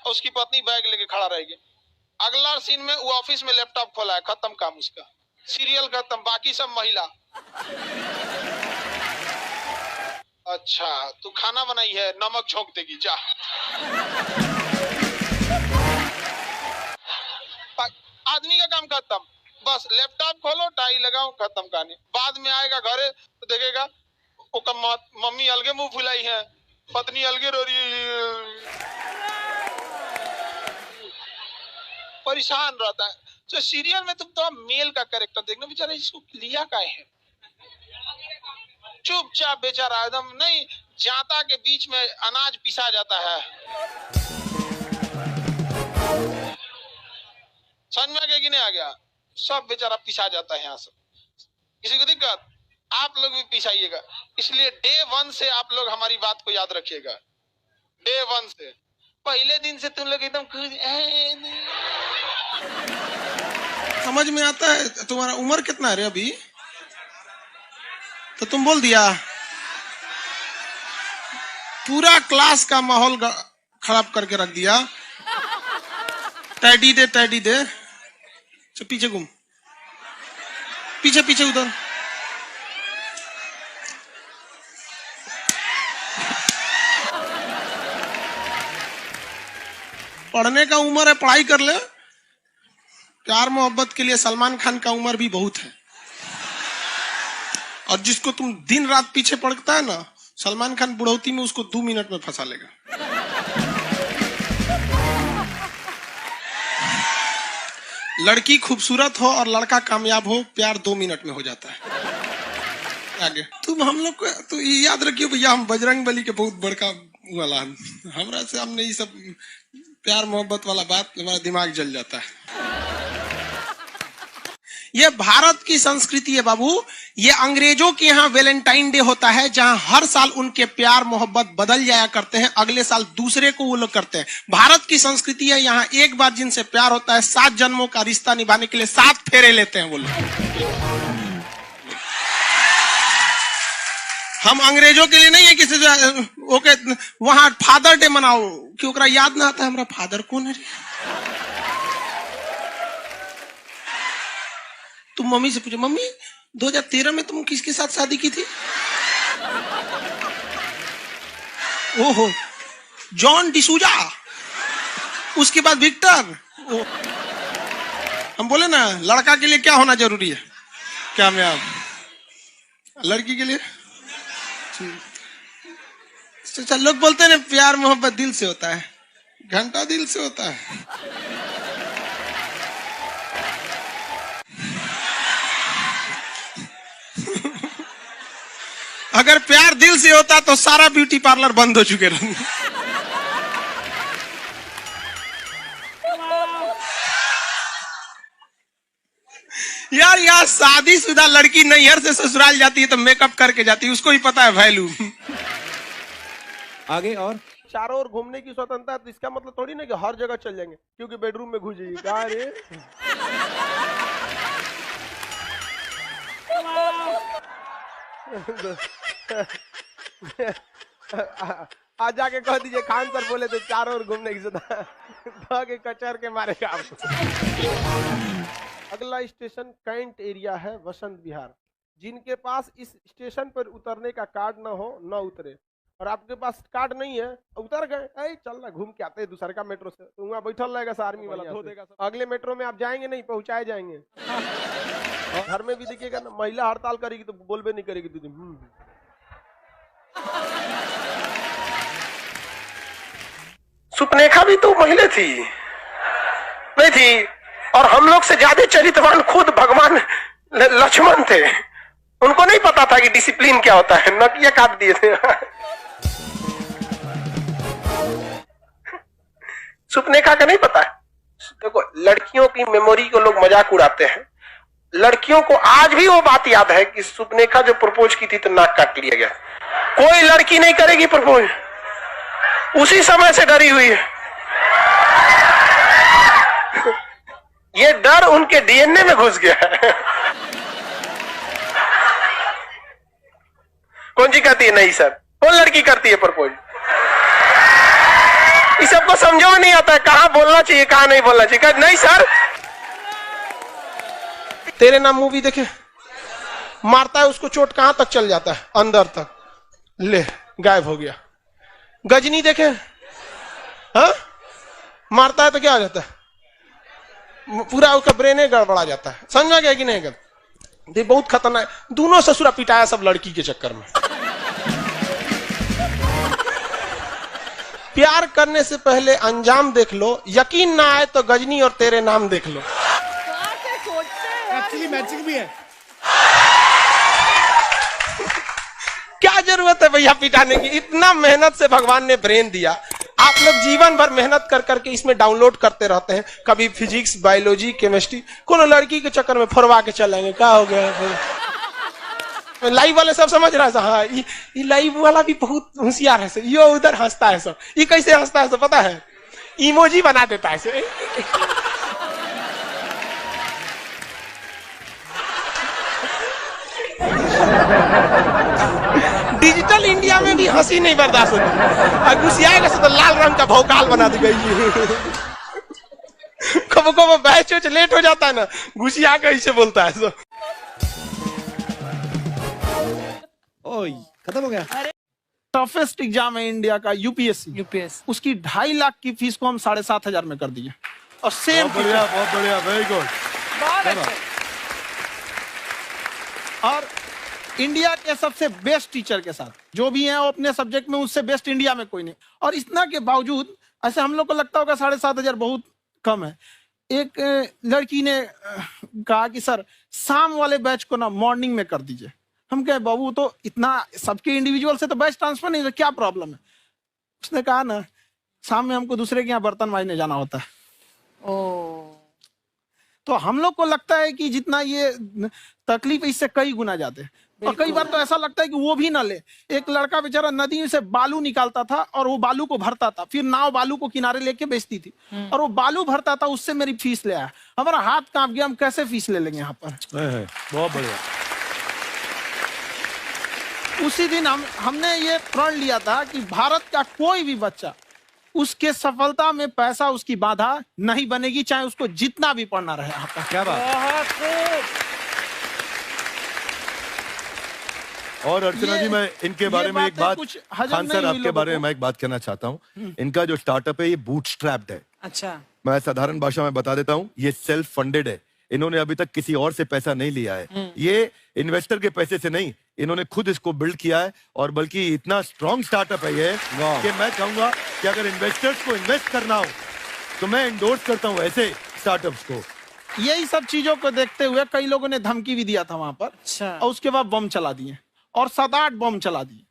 A: उसकी पत्नी बैग लेके खड़ा रहेगी। अगला सीन में वो ऑफिस में लैपटॉप खोला है, खत्म काम उसका, सीरियल खत्म, बाकी सब महिला। अच्छा तू खाना बनाई है, नमक झोंक देगी, जा। आदमी का काम खत्म, बस लैपटॉप खोलो, टाई लगाओ, खत्म कहानी। बाद में आएगा घरे तो देखेगा मम्मी अलगे मुंह फुलाई है, पत्नी अलगे रो रही है, परेशान रहता है। तो सीरियल में तुम तो मेल का कैरेक्टर देखना, बेचारा इसको लिया क्या है, चुपचाप बेचारा एकदम नहीं, जाता के बीच में अनाज पिसा जाता है। समझ में आ गया कि नहीं आ गया? सब बेचारा पिसा जाता है यहाँ से। किसी को दिक्कत? आप लोग भी पिसाइएगा। इसलिए डे 1 से आप लोग हमारी बात को याद रखिएगा। डे 1 से, पहले दिन से तुम लोग एकदम
G: समझ में आता है। तुम्हारा उम्र कितना है रे अभी? तो तुम बोल दिया, पूरा क्लास का माहौल खराब करके रख दिया। टैडी दे, टैडी दे, तो पीछे घूम, पीछे पीछे उधर। पढ़ने का उम्र है, पढ़ाई कर ले। प्यार मोहब्बत के लिए सलमान खान का उम्र भी बहुत है। और जिसको तुम दिन रात पीछे पड़ता है ना, सलमान खान बुढ़ौती में उसको 2 मिनट में फंसा लेगा। लड़की खूबसूरत हो और लड़का कामयाब हो, प्यार 2 मिनट में हो जाता है। आगे तुम हम लोग को तो याद रखियो भैया, हम बजरंग बली के बहुत बड़का वाला, हमरा से हमने ये सब प्यार मोहब्बत वाला बात, हमारा दिमाग जल जाता है। ये भारत की संस्कृति है बाबू। ये अंग्रेजों के यहाँ वैलेंटाइन डे होता है, जहां हर साल उनके प्यार मोहब्बत बदल जाया करते हैं, अगले साल दूसरे को वो लोग करते हैं। भारत की संस्कृति है, यहाँ एक बार जिनसे प्यार होता है, 7 जन्मों का रिश्ता निभाने के लिए 7 फेरे लेते हैं वो लोग। हम अंग्रेजों के लिए नहीं है किसी ओके वहां फादर डे मनाओ, क्यों याद ना आता है हमारा फादर कौन है। तुम मम्मी से पूछो, मम्मी 2013 में तुम किसके साथ शादी की थी? ओहो, जॉन डिसूजा, उसके बाद विक्टर। हम बोले ना, लड़का के लिए क्या होना जरूरी है? क्या मैं आप लड़की के लिए? तो लोग बोलते हैं ना, प्यार मोहब्बत दिल से होता है, घंटा दिल से होता है। अगर प्यार दिल से होता तो सारा ब्यूटी पार्लर बंद हो चुके रहते। यार यार, शादीशुदा लड़की नैहर से ससुराल जाती है तो मेकअप करके जाती है, उसको ही पता है वैल्यू।
B: आगे और
J: चारों ओर घूमने की स्वतंत्रता है, तो इसका मतलब थोड़ी ना कि हर जगह चल जाएंगे, क्योंकि बेडरूम में घुस जाइए। कहा रे आज जाके कह दीजिए खान सर बोले थे चारों ओर घूमने की स्वतंत्रता, के कचर के मारेगा आपको। अगला स्टेशन कैंट एरिया है, वसंत विहार। जिनके पास इस स्टेशन पर उतरने का कार्ड ना हो, ना उतरे। और आपके पास कार्ड नहीं है, उतर गए, चल ना घूम के आते हैं दूसरे का मेट्रो से, तो वहाँ बैठल रहेगा आर्मी वाला, धो देगा। अगले मेट्रो में आप जाएंगे नहीं, पहुंचाए जाएंगे। घर में भी देखिएगा ना, महिला हड़ताल करेगी तो बोलबे नहीं करेगी दीदी।
G: सुपनेखा भी तो महिला थी, नहीं थी? और हम लोग से ज्यादा चरित्रवान खुद भगवान लक्ष्मण थे। उनको नहीं पता था कि डिसिप्लिन क्या होता है, नकिया काट दिए थे। सुपनेखा का नहीं पता है। देखो, लड़कियों की मेमोरी को लोग मजाक उड़ाते हैं। लड़कियों को आज भी वो बात याद है कि सुपनेखा जो प्रपोज की थी तो नाक काट लिया गया। कोई लड़की नहीं करेगी प्रपोज, उसी समय से डरी हुई है। ये डर उनके डीएनए में घुस गया है।
J: कौन सी करती है? नहीं सर। कौन लड़की करती है प्रपोज? इस सबको समझो नहीं आता है कहाँ बोलना चाहिए कहाँ नहीं बोलना चाहिए। नहीं सर। तेरे नाम मूवी देखे, मारता है उसको चोट कहां तक चल जाता है? अंदर तक, ले गायब हो गया। गजनी देखे, हाँ मारता है तो क्या हो जाता है? पूरा उसका ब्रेन गड़बड़ा जाता है। समझ में गया कि नहीं? गल बहुत खतरनाक। दोनों ससुरा पिटाया सब लड़की के चक्कर में। प्यार करने से पहले अंजाम देख लो, यकीन ना आए तो गजनी और तेरे नाम देख लो।
H: एक्चुअली मैचिंग भी है।
J: क्या जरूरत है भैया पिटाने की? इतना मेहनत से भगवान ने ब्रेन दिया। आप लोग जीवन भर मेहनत कर करके इसमें डाउनलोड करते रहते हैं, कभी फिजिक्स, बायोलॉजी, केमिस्ट्री। कोनो लड़की के चक्कर में फरवा के चलेंगे, क्या हो गया? लाइव वाले सब समझ रहा है सर। हाँ, ये लाइव वाला भी बहुत होशियार है सर। ये उधर हंसता है सर। ये कैसे हंसता है सर पता है? इमोजी बना देता है सर। डिजिटल इंडिया में भी हंसी नहीं बर्दाश्त होती। गुस्सियाएगा तो लाल रंग का भौकाल बना दी गई। कब कब बैच लेट हो जाता है ना, गुस्सिया कैसे बोलता है सो।
B: ओए खत्म हो गया।
A: टफेस्ट एग्जाम है इंडिया का, यूपीएससी। उसकी 2.5 लाख की फीस को हम 7,500 में कर दिए। और सेम
D: बहुत बढ़िया, वेरी गुड।
A: और इंडिया के सबसे बेस्ट टीचर के साथ जो भी हैं वो अपने सब्जेक्ट में उससे बेस्ट इंडिया में कोई नहीं। और इतना के बावजूद ऐसे हम लोग को लगता होगा 7,500 बहुत कम है। एक लड़की ने कहा कि सर शाम वाले बैच को ना मॉर्निंग में कर दीजिए। हम कहे बाबू तो इतना सबके इंडिविजुअल से तो बैच ट्रांसफर नहीं, तो क्या प्रॉब्लम है? उसने कहा ना शाम में हमको दूसरे के यहाँ बर्तन मांजने जाना होता है। तो हम लोग को लगता है कि जितना ये तकलीफ इससे कई गुना ज्यादा है। और कई बार तो ऐसा लगता है कि वो भी ना ले। एक लड़का बेचारा नदी से बालू निकालता था और वो बालू को भरता था, फिर नाव बालू को किनारे लेके बेचती थी और वो बालू भरता था, उससे मेरी फीस ले आया। हमारा हाथ कांप गया, हम कैसे फीस ले लेंगे यहाँ पर?
D: बहुत बढ़िया।
A: उसी दिन हमने ये प्रण लिया था कि भारत का कोई भी बच्चा उसके सफलता में पैसा उसकी बाधा नहीं बनेगी, चाहे उसको जितना भी पढ़ना रहे यहाँ पर।
B: क्या बात।
D: और अर्चना जी, मैं इनके बारे में एक बात, खान सर आपके बारे में मैं एक बात कहना चाहता हूँ। इनका जो स्टार्टअप है ये बूटस्ट्रैप्ड है।
C: अच्छा,
D: मैं साधारण भाषा में बता देता हूँ, ये सेल्फ फंडेड है। इन्होंने अभी तक किसी और से पैसा नहीं लिया है। ये इन्वेस्टर के पैसे से नहीं, इन्होंने खुद इसको बिल्ड किया है। और बल्कि इतना स्ट्रॉन्ग स्टार्टअप है ये कि मैं कहूंगा कि अगर इन्वेस्टर्स को इन्वेस्ट करना हो तो मैं इंडोर्स करता हूँ ऐसे स्टार्टअप्स को।
A: यही सब चीजों को देखते हुए कई लोगों ने धमकी भी दिया था वहां पर।
C: अच्छा।
A: और उसके बाद बम चला दिए और 7-8 बम चला दिए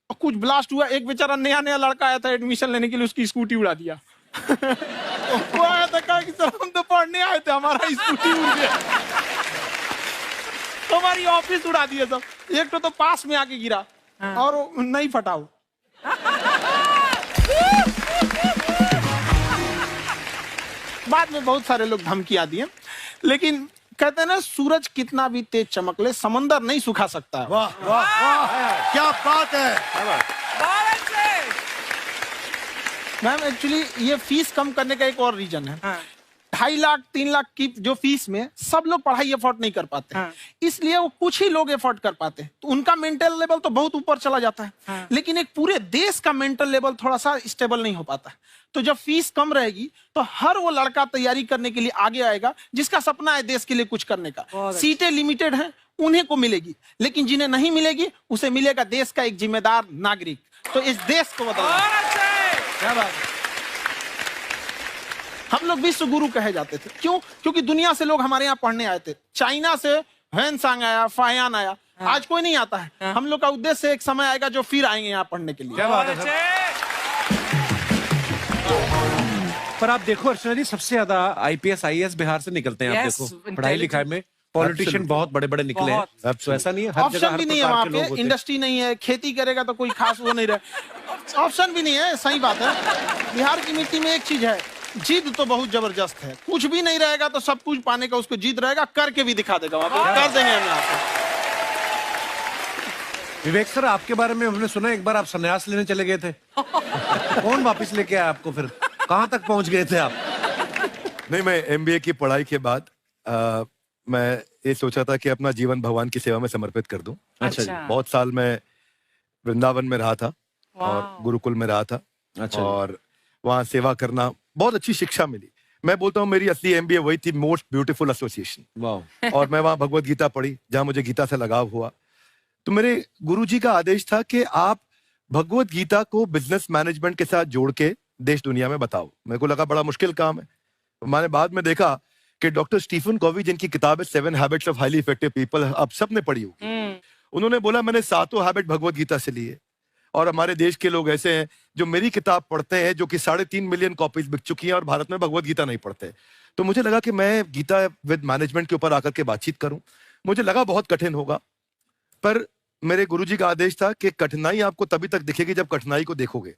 A: और कुछ ब्लास्ट हुआ। एक बेचारा नया लड़का आया था एडमिशन लेने के लिए, उसकी स्कूटी उड़ा दिया। वो आया था, कहा कि सर हम तो पढ़ने आए थे, हमारा स्कूटी उड़ गया। हमारी ऑफिस उड़ा दिए सब। एक तो पास में आके गिरा और नहीं फटा वो। बाद में बहुत सारे लोग धमकियां दिए, लेकिन कहते हैं ना सूरज कितना भी तेज चमक ले समंदर नहीं सुखा सकता है।
D: वाह वाह वाह, क्या बात है।
A: मैम एक्चुअली ये फीस कम करने का एक और रीजन है। 2.5 लाख 3 लाख की जो फीस में सब लोग पढ़ाई अफोर्ड नहीं कर पाते। इसलिए वो कुछ ही लोग अफोर्ड कर पाते हैं, तो उनका मेंटल लेवल तो बहुत ऊपर चला जाता है। लेकिन एक पूरे देश का मेंटल लेवल थोड़ा सा स्टेबल नहीं हो पाता। तो जब फीस कम रहेगी तो हर वो लड़का तैयारी करने के लिए आगे आएगा जिसका सपना है देश के लिए कुछ करने का। सीटें लिमिटेड हैं, उन्हें को मिलेगी, लेकिन जिन्हें नहीं मिलेगी उसे मिलेगा देश का एक जिम्मेदार नागरिक। तो इस देश को बदलना। क्या बात है। हम लोग विश्व गुरु कहे जाते थे, क्यों? क्योंकि दुनिया से लोग हमारे यहाँ पढ़ने आए थे। चाइना से ह्वेनसांग आया, फायान आया, आज कोई नहीं आता है। हम लोग का उद्देश्य एक समय आएगा जो फिर आएंगे यहाँ पढ़ने के लिए।
B: क्या बात है। पर आप देखो अर्चना जी, सबसे ज्यादा IPS IAS बिहार से निकलते हैं। आप देखो पढ़ाई लिखाई में पॉलिटिशियन बहुत बड़े बड़े निकले हैं। तो ऐसा नहीं है, हर जगह
A: ऑप्शन भी नहीं है वहाँ पे, इंडस्ट्री नहीं है, खेती करेगा तो कोई खास वो नहीं रहे, ऑप्शन भी नहीं है। सही बात है। बिहार की मिट्टी में एक चीज है, जिद तो बहुत जबरदस्त है। कुछ भी नहीं रहेगा तो सब कुछ पाने का उसको जिद रहेगा, करके भी दिखा देगा। वहाँ पे कर देंगे हम यहाँ पे।
B: विवेक सर, आपके बारे में हमने सुना एक बार आप संन्यास लेने चले गए थे। कौन वापस लेके आया आपको? फिर कहाँ तक पहुंच गए थे आप?
D: नहीं, मैं एमबीए की पढ़ाई के बाद मैं ये सोचा था कि अपना जीवन भगवान की सेवा में समर्पित कर दूं।
B: अच्छा जी।
D: बहुत साल मैं वृंदावन में रहा था और गुरुकुल में रहा था।
B: अच्छा।
D: और वहाँ सेवा करना, बहुत अच्छी शिक्षा मिली। मैं बोलता हूँ मेरी असली एमबीए वही थी, मोस्ट ब्यूटीफुल एसोसिएशन।
B: वाह।
D: और मैं वहाँ भगवत गीता पढ़ी, जहाँ मुझे गीता से लगाव हुआ। तो मेरे गुरुजी का आदेश था कि आप भगवत गीता को बिजनेस मैनेजमेंट के साथ जोड़ के देश दुनिया में बताओ। मेरे को लगा बड़ा मुश्किल काम है। मैंने बाद में देखा कि डॉक्टर स्टीफन कॉवी, जिनकी किताब है 7 habits of highly effective people, आप सबने पढ़ी होगी, उन्होंने बोला मैंने 7 हैबिट भगवत गीता से लिए। और हमारे देश के लोग ऐसे हैं जो मेरी किताब पढ़ते हैं, जो कि 3.5 मिलियन कॉपीज बिक चुकी हैं, और भारत में भगवत गीता नहीं पढ़ते। तो मुझे लगा कि मैं गीता विद मैनेजमेंट के ऊपर आकर के बातचीत करूं। मुझे लगा बहुत कठिन होगा, पर मेरे गुरुजी का आदेश था कि कठिनाई आपको तभी तक दिखेगी जब कठिनाई को देखोगे।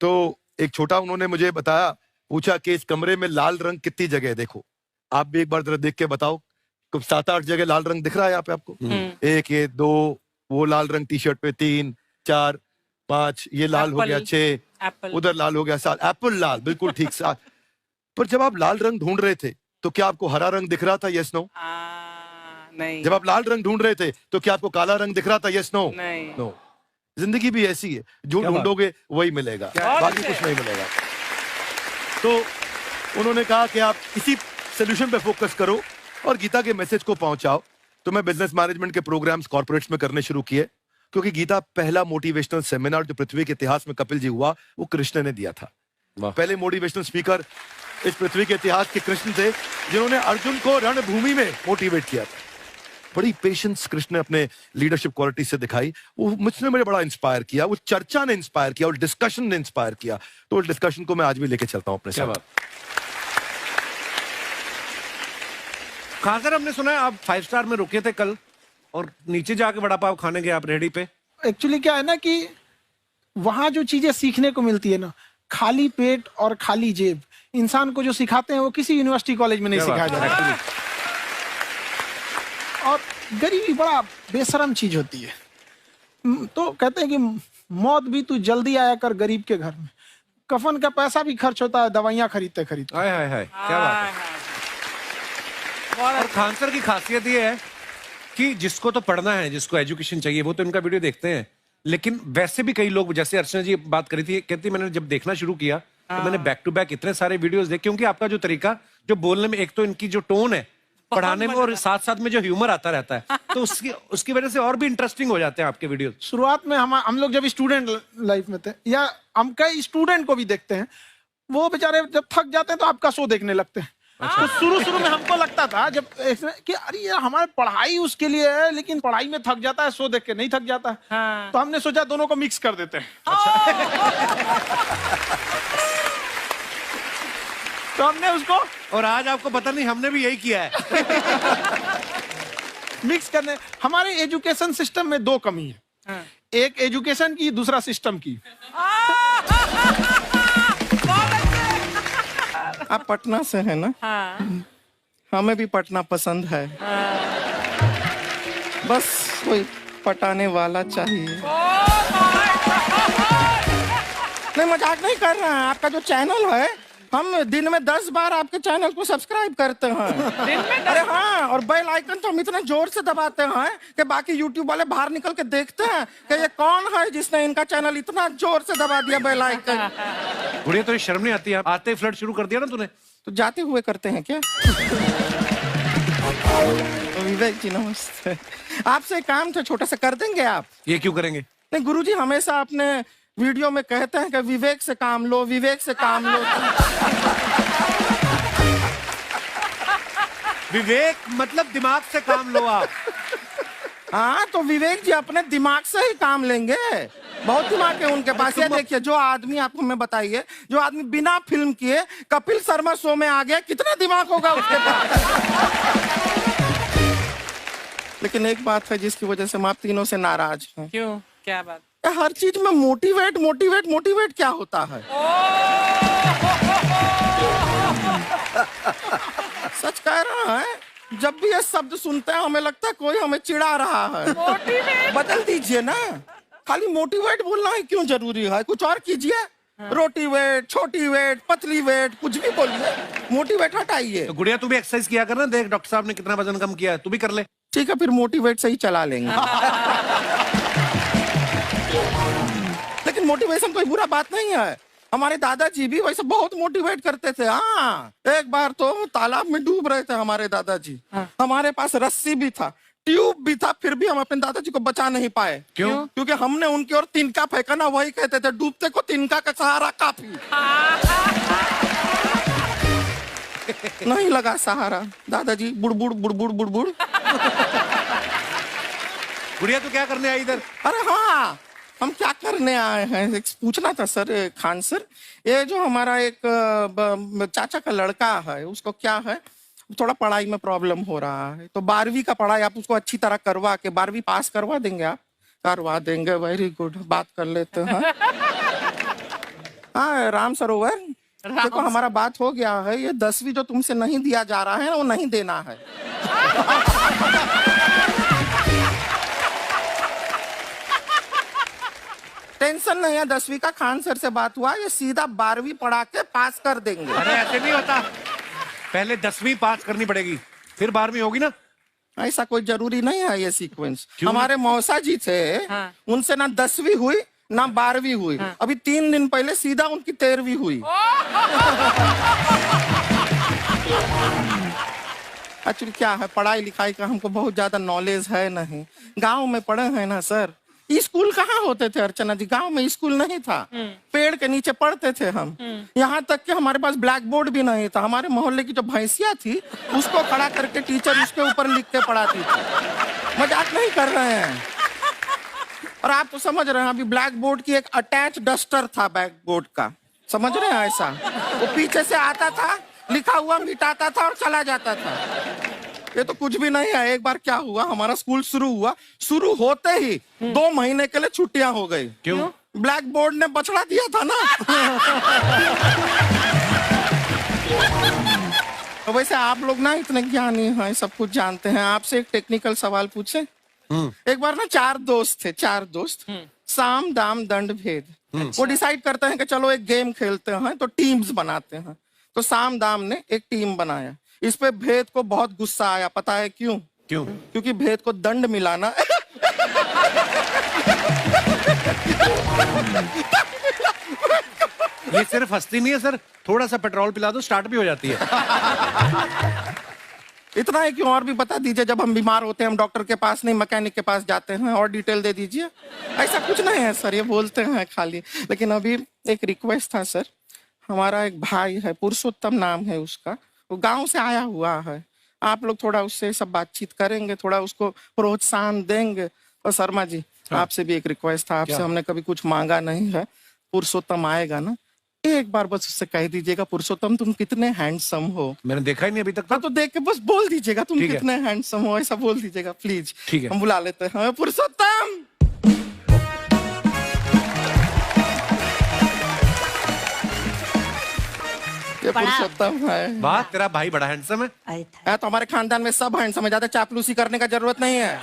D: तो एक छोटा उन्होंने मुझे बताया, पूछा कि इस कमरे में लाल रंग कितनी जगह है, देखो आप भी एक बार जरा देख के बताओ। 7-8 जगह लाल रंग दिख रहा है यहाँ पे आपको? 1, ये 2, वो लाल रंग टी शर्ट पे 3, 4, 5, ये लाल हो गया 6, उधर लाल हो गया 7, एप्पल लाल, बिल्कुल ठीक 7। पर जब आप लाल रंग ढूंढ रहे थे तो क्या आपको हरा रंग दिख रहा था? Yes no?
C: नहीं।
D: जब आप लाल रंग ढूंढ रहे थे तो क्या आपको काला रंग दिख रहा था? Yes no?
C: नहीं।
D: नो। जिंदगी भी ऐसी है, जो ढूंढोगे वही मिलेगा, बाकी कुछ नहीं मिलेगा। तो उन्होंने कहा कि आप इसी सोल्यूशन पे फोकस करो और गीता के मैसेज को पहुंचाओ। तो मैं बिजनेस मैनेजमेंट के प्रोग्राम्स कॉर्पोरेट्स में करने शुरू किए, क्योंकि गीता पहला मोटिवेशनल सेमिनार जो पृथ्वी के इतिहास में कपिल जी हुआ, वो कृष्ण ने दिया था। पहले मोटिवेशनल स्पीकर इस पृथ्वी के इतिहास के कृष्ण थे, जिन्होंने अर्जुन को रणभूमि में मोटिवेट किया था। बड़ी पेशेंस कृष्ण ने अपने लीडरशिप क्वालिटी से दिखाई। वो मुझसे मुझे बड़ा इंस्पायर किया, वो चर्चा ने इंस्पायर किया और डिस्कशन ने इंस्पायर किया। तो उस डिस्कशन को मैं आज भी लेके चलता हूं अपने साथ।
B: खाकर हमने सुना है आप 5 स्टार में रुके थे कल, और नीचे जाके वड़ा पाव खाने गए आप रेहड़ी पे।
A: एक्चुअली क्या है ना कि वहां जो चीजें सीखने को मिलती है ना, खाली पेट और खाली जेब, इंसान को जो सिखाते हैं वो किसी यूनिवर्सिटी कॉलेज में नहीं सिखाया जाता। और गरीबी बड़ा बेशरम चीज होती है। तो कहते हैं कि मौत भी तू जल्दी आया कर गरीब के घर में। कफन का पैसा भी खर्च होता है दवाइयां खरीदते खरीदते।
B: हाय हाय हाय, क्या बात है। और खान सर की खासियत ये है कि जिसको तो पढ़ना है, जिसको एजुकेशन चाहिए, वो तो इनका वीडियो देखते हैं। लेकिन वैसे भी कई लोग, जैसे अर्चना जी बात करी थी, कहती मैंने जब देखना शुरू किया तो मैंने बैक टू बैक इतने सारे वीडियोस देखे, क्योंकि आपका जो तरीका जो बोलने में, एक तो इनकी जो टोन है पढ़ाने में, और साथ साथ में जो ह्यूमर आता रहता है, तो उसकी वजह से और भी इंटरेस्टिंग हो जाते हैं आपके वीडियो।
A: शुरुआत में हम लोग जब स्टूडेंट लाइफ में थे, या हम कई स्टूडेंट को भी देखते हैं, वो बेचारे जब थक जाते हैं तो आपका शो देखने लगते हैं। तो शुरू में हमको लगता था जब कि अरे यार हमारी पढ़ाई उसके लिए है, लेकिन पढ़ाई में थक जाता है, शो देख के नहीं थक जाता है।
C: हाँ।
A: तो हमने सोचा दोनों को मिक्स कर देते हैं। तो हमने उसको,
B: और आज आपको पता नहीं हमने भी यही किया है।
A: मिक्स करने। हमारे एजुकेशन सिस्टम में 2 कमी है।
C: हाँ।
A: एक एजुकेशन की, दूसरा सिस्टम की।
I: आप पटना से हैं ना?
C: हाँ।
I: हमें भी पटना पसंद है। बस कोई पटाने वाला चाहिए। नहीं, मजाक नहीं कर रहे हैं। आपका जो चैनल है, हम दिन में 10 बार आपके चैनल को सब्सक्राइब करते हैं।
C: दिन में
I: अरे हाँ, और बेल आइकन तो हम इतना जोर से दबाते हैं कि बाकी यूट्यूब वाले बाहर निकल के देखते हैं कि ये कौन है जिसने इनका चैनल इतना जोर से दबा दिया बेल आइकन।
B: बुढ़िया, तो शर्म नहीं आती है? आते ही फ्लर्ट शुरू कर दिया ना तूने।
I: तो जाते हुए करते हैं क्या? विवेक जी नमस्ते। आपसे एक काम था छोटा सा, कर देंगे आप?
B: ये क्यों करेंगे?
I: नहीं, गुरुजी हमेशा अपने वीडियो में कहते हैं कि विवेक से काम लो, विवेक से काम लो।
B: विवेक मतलब दिमाग से काम लो आप।
I: हाँ, तो विवेक जी अपने दिमाग से ही काम लेंगे। बहुत दिमाग है उनके पास। ये देखिए, जो आदमी, आपको मैं बताइए, जो आदमी बिना फिल्म किए कपिल शर्मा शो में आ गया, कितना दिमाग होगा उसके पास। लेकिन एक बात है जिसकी वजह से हम आप तीनों से नाराज हैं।
C: क्यों? क्या बात?
I: हर चीज में मोटिवेट मोटिवेट मोटिवेट क्या होता है? सच कह रहा है, जब भी ये शब्द सुनते हैं हमें लगता है कोई हमें चिढ़ा रहा है। बदल दीजिए ना, खाली मोटिवेट बोलना ही क्यों जरूरी है? कुछ और कीजिए। रोटी वेट, छोटी वेट, पतली वेट, कुछ भी बोलिए, मोटिवेट हटाइए।
B: तो गुड़िया तू भी एक्सरसाइज किया कर ना, देख डॉक्टर साहब ने कितना वजन कम किया है, तू भी कर ले।
I: ठीक है, फिर मोटिवेट से ही चला लेंगे। लेकिन मोटिवेशन कोई बुरा बात नहीं है। हमारे दादाजी भी वैसे बहुत मोटिवेट करते थे। हाँ, एक बार तो तालाब में डूब रहे थे हमारे दादाजी। हमारे पास रस्सी भी था, ट्यूब भी था, फिर भी हम अपने दादाजी को बचा नहीं पाए।
B: क्यों?
I: क्योंकि हमने उनकी ओर तिनका फेंका ना, वही कहते थे डूबते को तिनका का सहारा काफी। नहीं लगा सहारा, दादाजी बुड़बुड़ बुड़बुड़ बुड़बुड़।
B: गुड़िया तू क्या करने आई इधर?
I: अरे हाँ, हम क्या करने आए हैं एक पूछना था सर, खान सर। ये जो हमारा एक चाचा का लड़का है, उसको क्या है, थोड़ा पढ़ाई में प्रॉब्लम हो रहा है, तो 12वीं का पढ़ाई आप उसको अच्छी तरह करवा के 12वीं पास करवा देंगे आप? करवा देंगे, वेरी गुड, बात कर लेते हैं। हाँ राम सरोवर, देखो हमारा बात हो गया है, ये 10वीं जो तुमसे नहीं दिया जा रहा है वो नहीं देना है। टेंशन नहीं है, 10वीं का खान सर से बात हुआ, ये सीधा 12वीं पढ़ा के पास कर देंगे।
B: अरे ऐसे नहीं होता, पहले 10वीं पास करनी पड़ेगी, फिर 12वीं होगी ना।
I: ऐसा कोई जरूरी नहीं है ये सीक्वेंस। हमारे मौसा जी थे, उनसे ना 10वीं हुई ना 12वीं हुई, अभी 3 दिन पहले सीधा उनकी 13वीं हुई। एक्चुअली क्या है, पढ़ाई लिखाई का हमको बहुत ज्यादा नॉलेज है नहीं, गांव में पढ़े हैं ना सर। स्कूल कहाँ होते थे अर्चना जी, गांव में स्कूल नहीं था, पेड़ के नीचे पढ़ते थे हम। यहाँ तक कि हमारे पास ब्लैक बोर्ड भी नहीं था, हमारे मोहल्ले की जो भैंसिया थी उसको खड़ा करके टीचर उसके ऊपर लिख के पढ़ाती थी। मजाक नहीं कर रहे हैं। और आप तो समझ रहे हैं, अभी ब्लैक बोर्ड की एक अटैच डस्टर था ब्लैक बोर्ड का, समझ रहे हैं ऐसा, वो पीछे से आता था, लिखा हुआ मिटाता था और चला जाता था। ये तो कुछ भी नहीं है। एक बार क्या हुआ, हमारा स्कूल शुरू हुआ, शुरू होते ही 2 महीने के लिए छुट्टियां हो गई।
B: क्यों?
I: ब्लैक बोर्ड ने बछड़ा दिया था ना। तो वैसे आप लोग ना इतने ज्ञानी हैं, सब कुछ जानते हैं। आपसे एक टेक्निकल सवाल पूछे। एक बार ना 4 दोस्त थे, 4 दोस्त, साम दाम दंड भेद। वो डिसाइड करते हैं कि चलो एक गेम खेलते हैं, तो टीम्स बनाते हैं। तो साम दाम ने एक टीम बनाया, इस पे भेद को बहुत गुस्सा आया। पता है क्यों?
B: क्यों?
I: क्योंकि भेद को दंड मिलाना।
B: ये सिर्फ हंसती नहीं है सर, थोड़ा सा पेट्रोल पिला दो स्टार्ट भी हो जाती है।
I: इतना है कि और भी बता दीजिए, जब हम बीमार होते हैं हम डॉक्टर के पास नहीं मैकेनिक के पास जाते हैं, और डिटेल दे दीजिए। ऐसा कुछ नहीं है सर, ये बोलते हैं खाली। लेकिन अभी एक रिक्वेस्ट था सर, हमारा एक भाई है, पुरुषोत्तम नाम है उसका, वो गांव से आया हुआ है, आप लोग थोड़ा उससे सब बातचीत करेंगे, थोड़ा उसको प्रोत्साहन देंगे। और शर्मा जी आपसे भी एक रिक्वेस्ट था, आपसे हमने कभी कुछ मांगा नहीं है, पुरुषोत्तम आएगा ना, एक बार बस उससे कह दीजिएगा, पुरुषोत्तम तुम कितने हैंडसम हो।
B: मैंने देखा ही नहीं अभी तक।
I: हाँ तो देख के बस बोल दीजिएगा तुम कितने हैंडसम हो, ऐसा बोल दीजिएगा प्लीज।
B: ठीक है,
I: हम बुला लेते हैं पुरुषोत्तम। ये पुरुषोत्तम है।
B: वाह, तेरा भाई बड़ा हैंडसम है।
I: तो हमारे खानदान में सब हैंडसम है, ज्यादा चापलूसी करने का जरूरत नहीं है।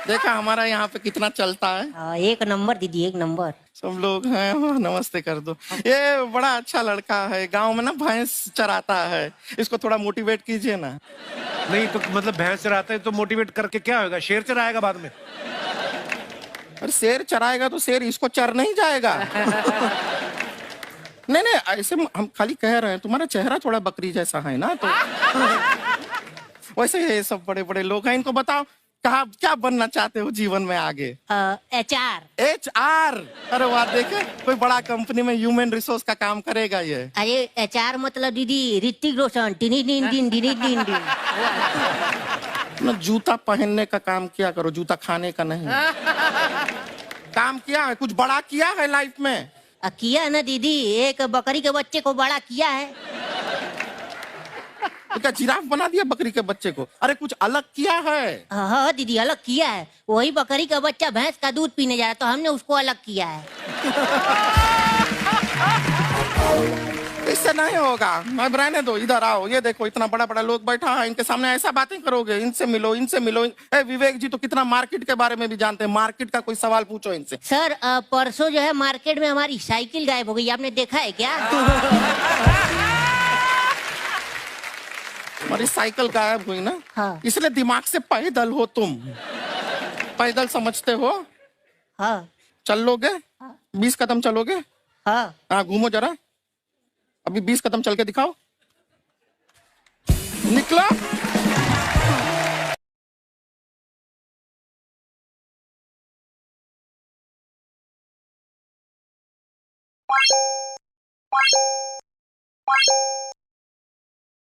I: देखा हमारा यहाँ पे कितना चलता है।
K: 1 नंबर दीदी, 1 नंबर।
I: सब लोग हैं, नमस्ते कर दो। ये बड़ा अच्छा लड़का है, गांव में ना भैंस चराता है, इसको थोड़ा मोटिवेट कीजिए ना।
B: नहीं तो मतलब भैंस चराता है तो मोटिवेट करके क्या होगा, शेर चराएगा बाद में?
I: अरे शेर चराएगा तो शेर इसको चर नहीं जाएगा। नहीं नहीं, ऐसे हम खाली कह रहे हैं, तुम्हारा चेहरा थोड़ा बकरी जैसा है ना, तो वैसे ये सब बड़े बड़े लोग हैं। इनको बताओ कहा क्या बनना चाहते हो जीवन में आगे?
K: HR।
I: HR? अरे वाह, देखे कोई बड़ा कंपनी में ह्यूमन रिसोर्स का काम करेगा ये।
K: अरे HR मतलब दीदी ऋतिक रोशन। टिनी
I: ना जूता पहनने का काम किया करो, जूता खाने का नहीं। काम किया है, कुछ बड़ा किया है लाइफ में?
K: किया है ना दीदी, एक बकरी के बच्चे को बड़ा किया है।
I: तो क्या जिराफ बना दिया बकरी के बच्चे को? अरे कुछ अलग किया है।
K: हाँ दीदी, अलग किया है। वही बकरी का बच्चा भैंस का दूध पीने जाए तो हमने उसको अलग किया है।
I: इससे नहीं होगा। अब रहने दो, इधर आओ, ये देखो इतना बड़ा बड़ा लोग बैठा है, इनके सामने ऐसा बातें करोगे? इनसे मिलो, इनसे मिलो। ए विवेक जी तो कितना मार्केट के बारे में भी जानते हैं, मार्केट का कोई सवाल पूछो इनसे।
K: सर परसों जो है मार्केट में हमारी साइकिल गायब हो गई, आपने देखा है क्या?
I: हमारी साइकिल गायब हुई ना?
K: हाँ।
I: इसलिए दिमाग से पैदल हो तुम, पैदल समझते हो?
K: हाँ।
I: चल लोगे? 20 कदम चलोगे?
K: हाँ।
I: घूमो जरा, अभी 20 कदम चल के दिखाओ। निकला।